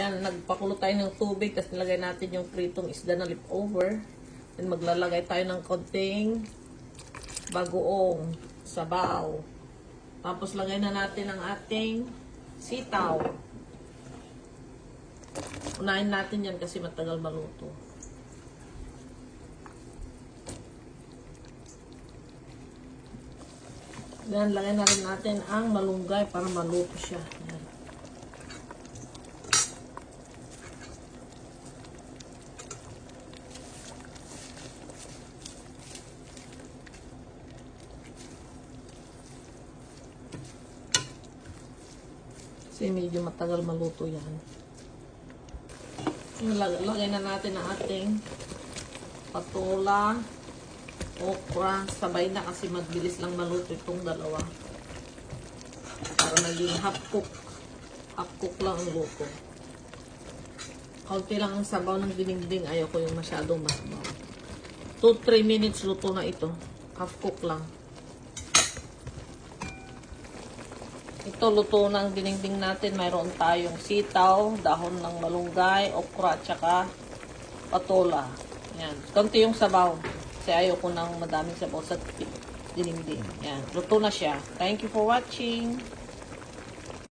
Ayan, nagpakulo tayo ng tubig, tapos nilagay natin yung pritong isda na leftover. Then maglalagay tayo ng konting bagoong sabaw. Tapos lagay na natin ang ating sitaw. Unahin natin yan kasi matagal maluto. Then lagay na rin natin ang malunggay para maluto siya. Ayan. Kasi medyo matagal maluto yan. Lagay na natin ang ating patola, okra. Sabay na kasi mabilis lang maluto itong dalawa. Para naging half cook. Half cook lang ang luto. Kaunti lang ang sabaw ng dinigding. Ayaw ko yung masyadong masabaw. 2-3 minutes luto na ito. Half cook lang. Ito, luto ng dinengding natin. Mayroon tayong sitaw, dahon ng malunggay, okra, at saka patola. Yan. Konti yung sabaw. Kasi ayaw ko ng madaming sabaw sa dinengding. Yan. Luto na siya. Thank you for watching.